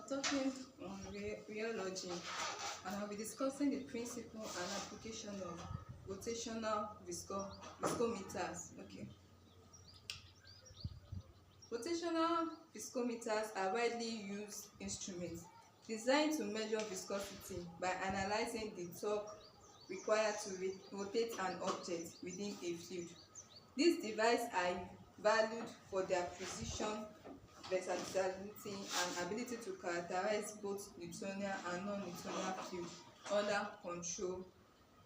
talking on rheology, and I'll be discussing the principle and application of rotational viscometers. Okay. Rotational viscometers are widely used instruments designed to measure viscosity by analyzing the torque required to rotate an object within a fluid. These devices are valued for their precision, versatility, and ability to characterize both Newtonian and non-Newtonian fluid under control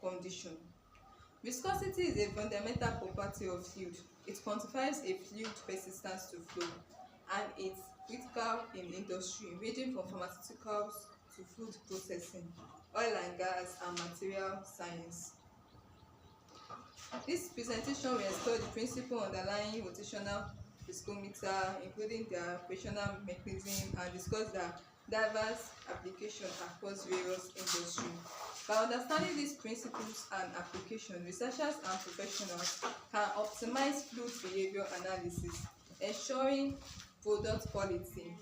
conditions. Viscosity is a fundamental property of fluid. It quantifies a fluid persistence to flow, and it's critical in industry ranging from pharmaceuticals to food processing, oil and gas, and material science. This presentation will explore the principle underlying rotational viscometer, including their operational mechanism, and discuss their diverse applications across various industries. By understanding these principles and applications, researchers and professionals can optimize fluid behavior analysis, ensuring product quality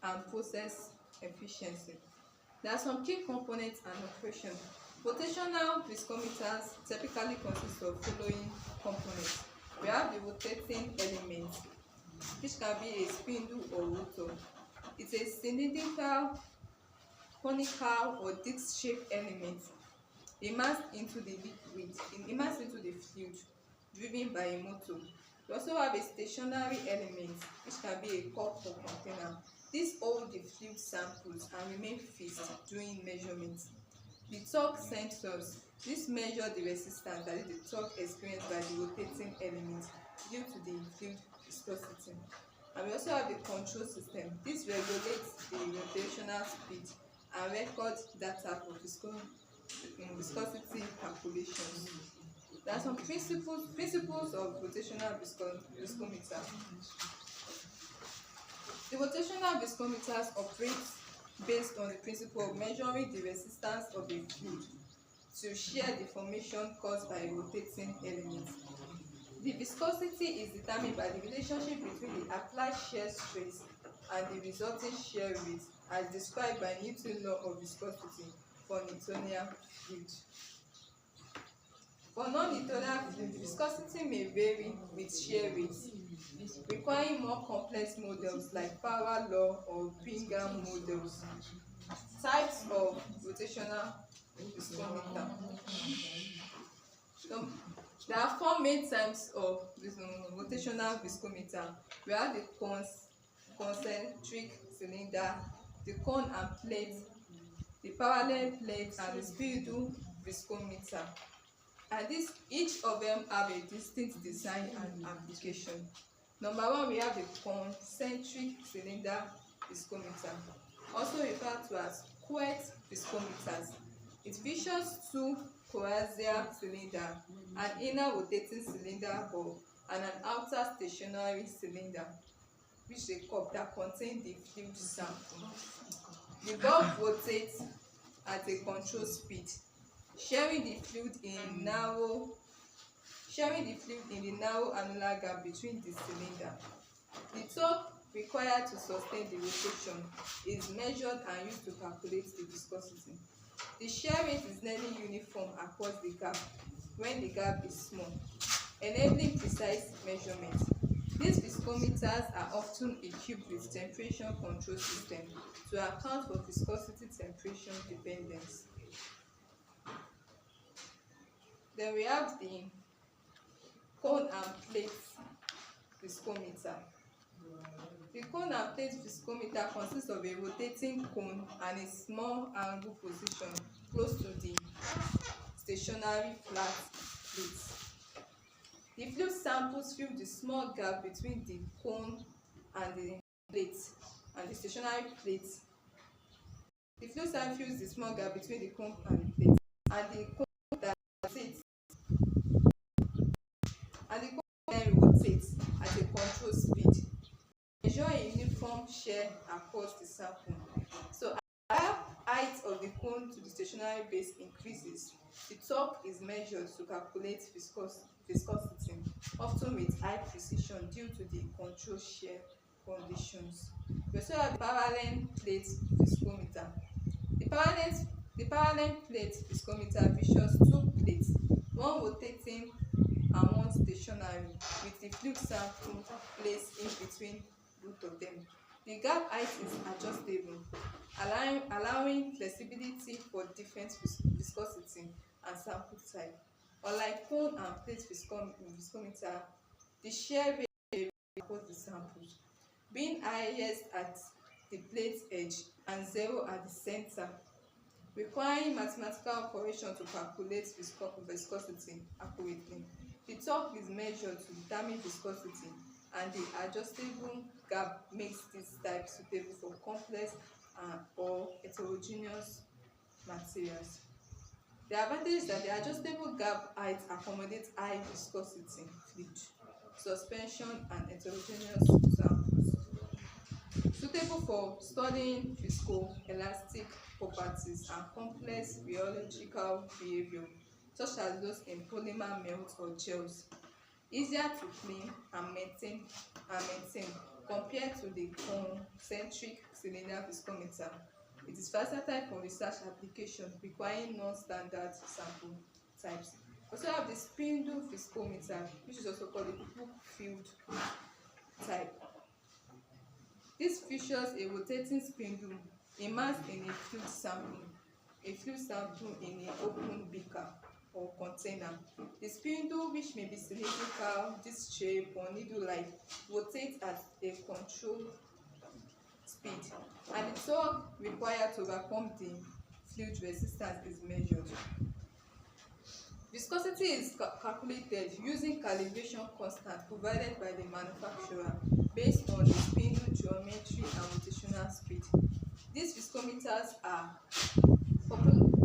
and process efficiency. There are some key components and operations. Rotational viscometers typically consist of following components. We have the rotating element, which can be a spindle or rotor. It's a cylindrical, conical, or disc-shaped element immersed into the fluid, driven by a motor. We also have a stationary element, which can be a cup or container. These hold the fluid samples and remain fixed during measurements. The torque sensors. This measure the resistance, that is the torque experienced by the rotating element due to the fluid viscosity. And we also have the control system. This regulates the rotational speed and records data for viscosity calculations. There are some principles of rotational viscometer. The rotational viscometers operate based on the principle of measuring the resistance of a fluid to shear deformation caused by a rotating element. The viscosity is determined by the relationship between the applied shear stress and the resulting shear rate, as described by Newton's law of viscosity for Newtonian fluid. For non-Newtonian fluid, viscosity may vary with shear rates, requiring more complex models like power law or Bingham models. Types of rotational viscometer. There are four main types of rotational viscometer. We have the concentric cylinder, the cone and plate, the parallel plate, and the spindle viscometer. And each of them have a distinct design and application. Number one, we have the concentric cylinder viscometer, also referred to as quart viscometers. It features two coaxial cylinders, an inner rotating cylinder bulb, and an outer stationary cylinder, which is a cup that contains the fluid sample. The bulb rotates at a controlled speed, sharing the fluid in the narrow annular gap between the cylinder. The torque required to sustain the rotation is measured and used to calculate the viscosity. The shear rate is nearly uniform across the gap when the gap is small, enabling precise measurement. These viscometers are often equipped with temperature control system to account for viscosity temperature dependence. Then we have the cone and plate viscometer. The cone and plate viscometer consists of a rotating cone and a small angle position close to the stationary flat plate. The fluid samples fill the small gap between the cone and the plate and the stationary plate. The fluid sample fills the small gap between the cone and the plate, and the cone that rotates then rotates at a controlled speed, ensuring a uniform shear across the sample. So as the height of the cone to the stationary base increases, the torque is measured to calculate viscosity, often with high precision due to the controlled shear conditions. We also have the parallel plate viscometer. The parallel plate viscometer features two plates, one rotating and one stationary, with the fluid sample placed in between both of them. The gap height is adjustable, allowing flexibility for different viscosity and sample type. Unlike cone and plate viscometer, the shear rate varies across the samples, being highest at the plate edge and zero at the center, requiring mathematical operation to calculate viscosity accurately. The torque is measured to determine viscosity, and the adjustable gap makes this type suitable for complex or heterogeneous materials. The advantage is that the adjustable gap height accommodates high viscosity fluid, suspension, and heterogeneous samples. Suitable for studying viscoelastic properties and complex rheological behavior, such as those in polymer melts or gels. Easier to clean and maintain compared to the concentric cylinder viscometer. It is versatile for research application requiring non-standard sample types. We also have the spindle viscometer, which is also called the hook-filled type. This features a rotating spindle immersed in a fluid sample in an open beaker or container. The spindle, which may be cylindrical, disc-shaped, or needle-like, rotates at a controlled speed, and the torque required to overcome the fluid resistance is measured. Viscosity is calculated using calibration constant provided by the manufacturer based on the spindle geometry and rotational speed. These viscometers are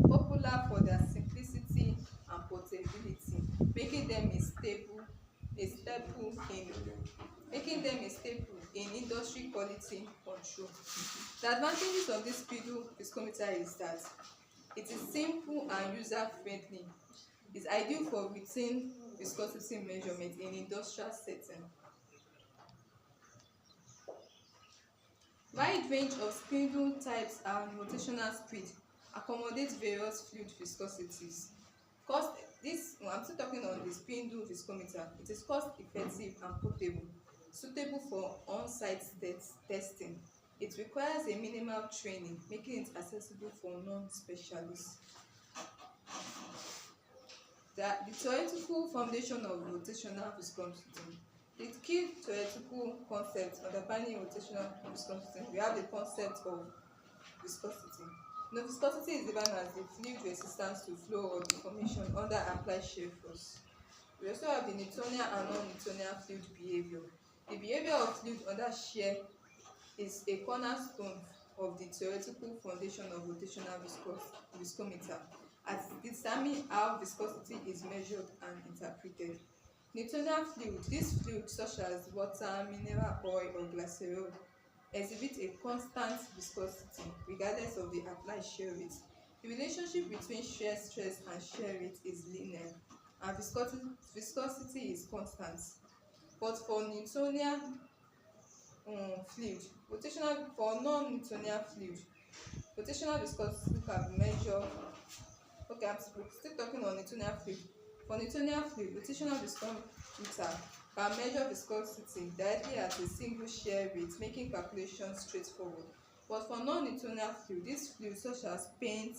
popular for their simplicity and portability, making them a staple in industry quality control. The advantages of this spindle viscometer is that it is simple and user-friendly. It's ideal for routine viscosity measurement in industrial setting. Wide range of spindle types and rotational speed accommodate various fluid viscosities. I'm still talking on the spindle viscometer. It is cost effective and portable, suitable for on-site testing. It requires a minimal training, making it accessible for non-specialists. The theoretical foundation of rotational viscosity. The key theoretical concepts underlying rotational viscosity, we have the concept of viscosity. Viscosity is defined as the fluid resistance to flow or deformation under applied shear force. We also have the Newtonian and non-Newtonian fluid behavior. The behavior of fluid under shear is a cornerstone of the theoretical foundation of rotational viscometer, as it determines how viscosity is measured and interpreted. Newtonian fluid. These fluids, such as water, mineral oil, or glycerol, exhibit a constant viscosity regardless of the applied shear rate. The relationship between shear stress and shear rate is linear, and viscosity is constant. But for Newtonian fluid, for non-Newtonian fluid, rotational viscosity can be measured. Okay, I'm still talking on Newtonian fluid. For Newtonian fluid, rotational viscometer can measure viscosity directly at a single shear rate, making calculations straightforward. But for non-Newtonian fluid, these fluids such as paint,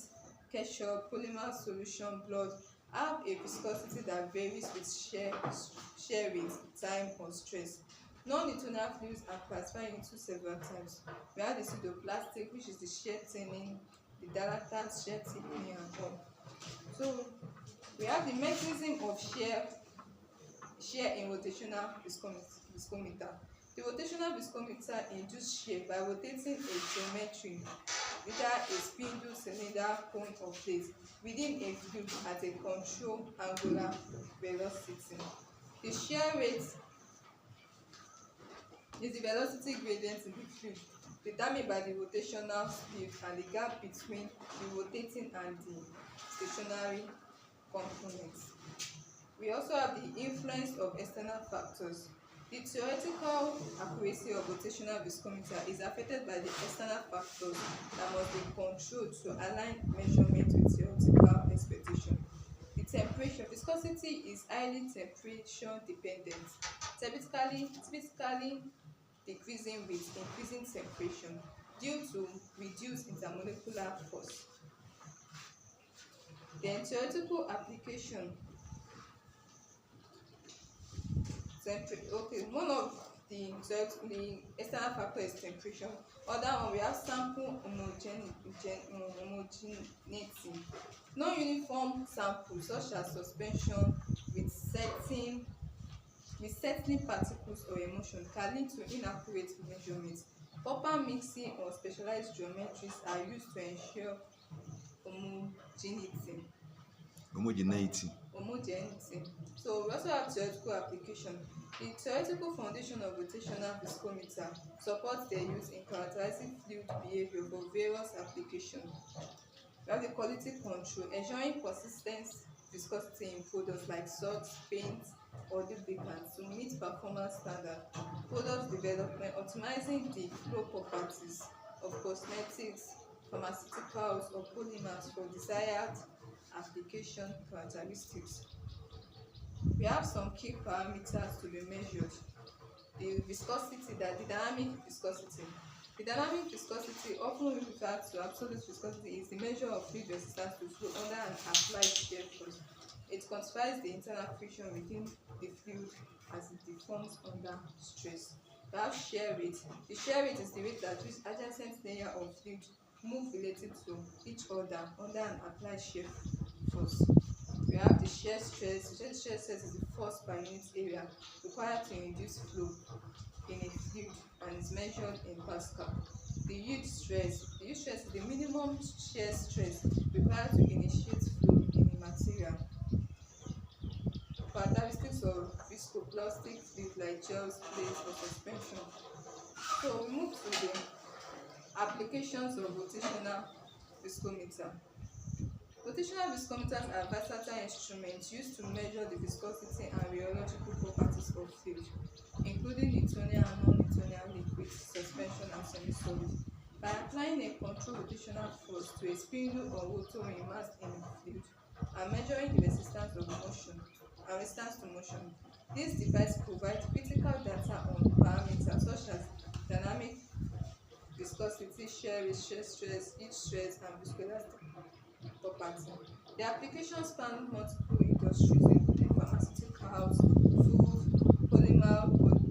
ketchup, polymer solution, blood have a viscosity that varies with shear rate, time, or stress. Non-Newtonian fluids are classified into several types. We have the pseudoplastic, which is the shear thinning, the dilatant, shear thickening, and all. So we have the mechanism of shear in rotational viscometer. The rotational viscometer induces shear by rotating a geometry, either a spindle, cylinder, cone, or plate, within a fluid at a controlled angular velocity. The shear rate is the velocity gradient in the fluid, determined by the rotational speed and the gap between the rotating and the stationary components. We also have the influence of external factors. The theoretical accuracy of rotational viscometer is affected by the external factors that must be controlled to align measurement with theoretical expectation. The temperature viscosity is highly temperature dependent, typically decreasing with increasing temperature due to reduced intermolecular force. Then theoretical application. Okay, one of the external factor is temperature. Other one, we have sample homogeneity. Non-uniform samples such as suspension with settling particles or emulsion can lead to inaccurate measurements. Proper mixing or specialized geometries are used to ensure homogeneity. Homogeneity. So we also have theoretical application. The theoretical foundation of rotational viscometer supports their use in characterizing fluid behavior for various applications. We have the quality control, ensuring consistent viscosity in products like salts, paints, or lubricants to meet performance standards. Product development, optimizing the flow properties of cosmetics, pharmaceuticals, or polymers for desired application characteristics. We have some key parameters to be measured. The viscosity, the dynamic viscosity. The dynamic viscosity, often referred to absolute viscosity, is the measure of fluid resistance to flow under an applied shear force. It quantifies the internal friction within the fluid as it deforms under stress. We have shear rate. The shear rate is the rate at which adjacent layer of fluid move related to each other under an applied shear force. We have the shear stress. The shear stress is the force per unit area required to induce flow in a fluid and is measured in Pascal. The yield stress. The yield stress is the minimum shear stress required to initiate flow in a material. Characteristics of viscoplastic fluid like gels, plates, or suspension. So we move to the applications of rotational viscometer. Rotational viscometers are versatile instruments used to measure the viscosity and rheological properties of fluid, including Newtonian and non-Newtonian liquids, suspension, and semi-solid. By applying a controlled rotational force to a spindle or rotor immersed in a fluid and measuring the resistance to motion, this device provides critical data on parameters such as dynamic viscosity, shear rate, shear stress, heat stress, and viscoelastic property. The applications span multiple industries, including pharmaceuticals, food, polymer,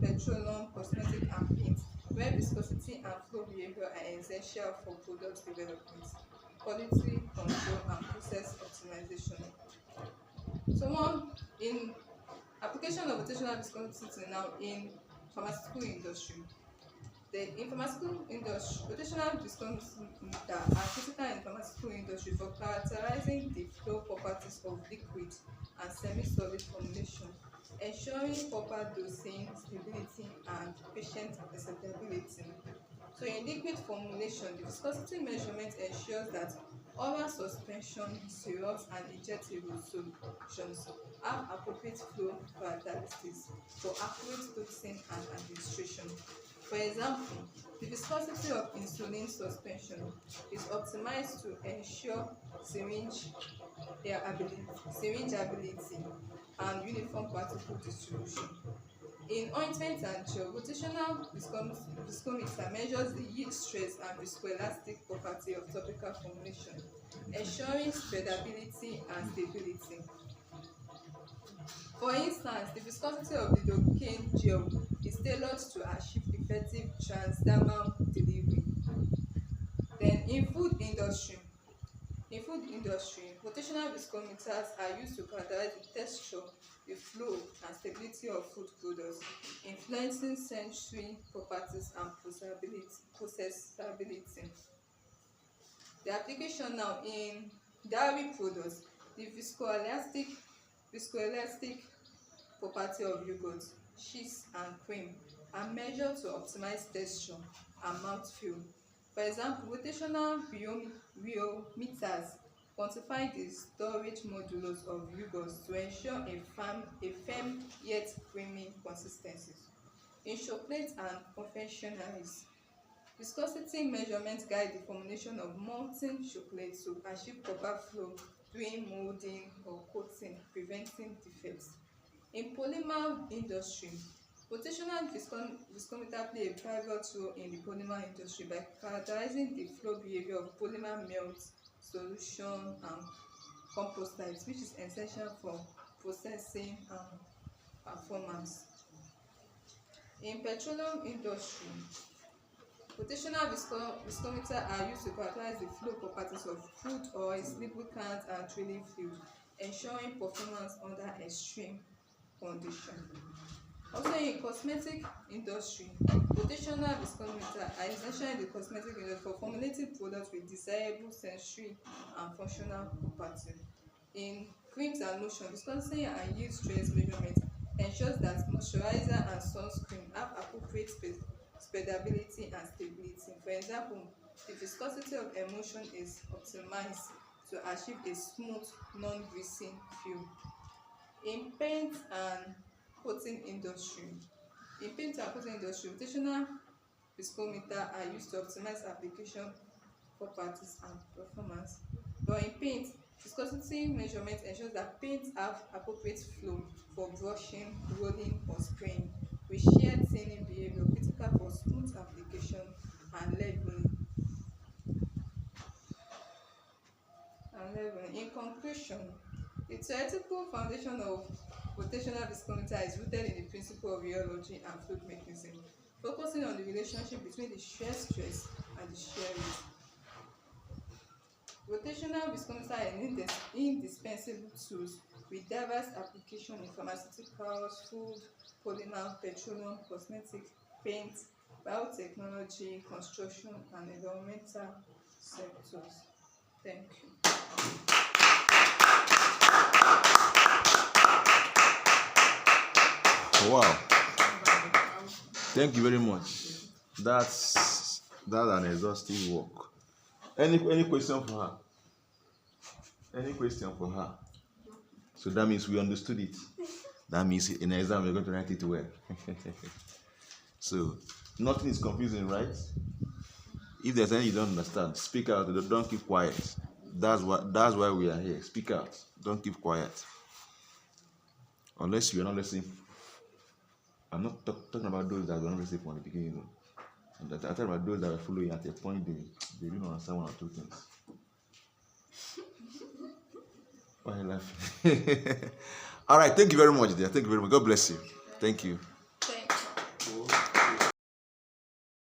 petroleum, cosmetic, and paint, where viscosity and flow behavior are essential for product development, quality control, and process optimization. So one in application of rotational viscosity now in pharmaceutical industry. In pharmaceutical industry, rotational viscometers are critical in pharmaceutical industry for characterizing the flow properties of liquid and semi-solid formulation, ensuring proper dosing, stability, and patient acceptability. So in liquid formulation, the viscosity measurement ensures that oral suspension, syrups, and injectable solutions have appropriate flow characteristics for accurate dosing and administration. For example, the viscosity of insulin suspension is optimized to ensure syringeability and uniform particle distribution. In ointment and gel, rotational viscometer measures the yield stress and viscoelastic property of topical formulation, ensuring spreadability and stability. For instance, the viscosity of the lidocaine gel is tailored to achieve effective transdermal delivery. Then in food industry, rotational viscometers are used to characterize the texture, the flow, and stability of food products, influencing sensory properties and processability. The application now in dairy products, the viscoelastic property of yogurt, cheese, and cream are measured to optimize texture and mouthfeel. For example, rotational rheometers quantify the storage modulus of yogurt to ensure a firm yet creamy consistency. In chocolate and confectionaries, viscosity measurements guide the formulation of molten chocolate to achieve proper flow during molding or coating, preventing defects. In polymer industry, rotational viscometer play a pivotal role in the polymer industry by characterizing the flow behavior of polymer melt, solution, and composites, which is essential for processing and performance. In petroleum industry, rotational viscometers are used to characterize the flow properties of crude oils, lubricants, and drilling fluids, ensuring performance under extreme conditions. Also, in cosmetic industry, rotational viscometers are essential in the cosmetic industry for formulating products with desirable sensory and functional properties. In creams and lotion, viscosity and yield stress measurement ensures that moisturizer and sunscreen have appropriate spreadability and stability. For example, the viscosity of emulsion is optimized to achieve a smooth, non-greasy feel. In paint and coating industry, rotational viscometers are used to optimize application properties and performance. But in paint, viscosity measurement ensures that paints have appropriate flow for brushing, rolling, or spraying, with shear thinning behavior critical for smooth application and leveling. In conclusion, the theoretical foundation of rotational viscometer is rooted in the principle of rheology and fluid mechanism, focusing on the relationship between the shear stress and the shear rate. Rotational viscometers are indispensable tools with diverse applications in pharmaceuticals, food, polymer, petroleum, cosmetic, paint, biotechnology, construction, and environmental sectors. Thank you. Wow. Thank you very much. That's an exhaustive work. Any question for her? Any question for her? So that means we understood it. That means in an exam we're going to write it well. So nothing is confusing, right? If there's anything you don't understand, speak out. Don't keep quiet. That's why we are here. Speak out. Don't keep quiet. Unless you are not listening. I'm not talking about those that were not listening from the beginning. I'm talking about those that were following at a point they didn't understand one or two things. Why are you laughing? All right, thank you very much, dear. Thank you very much. God bless you. Thank you.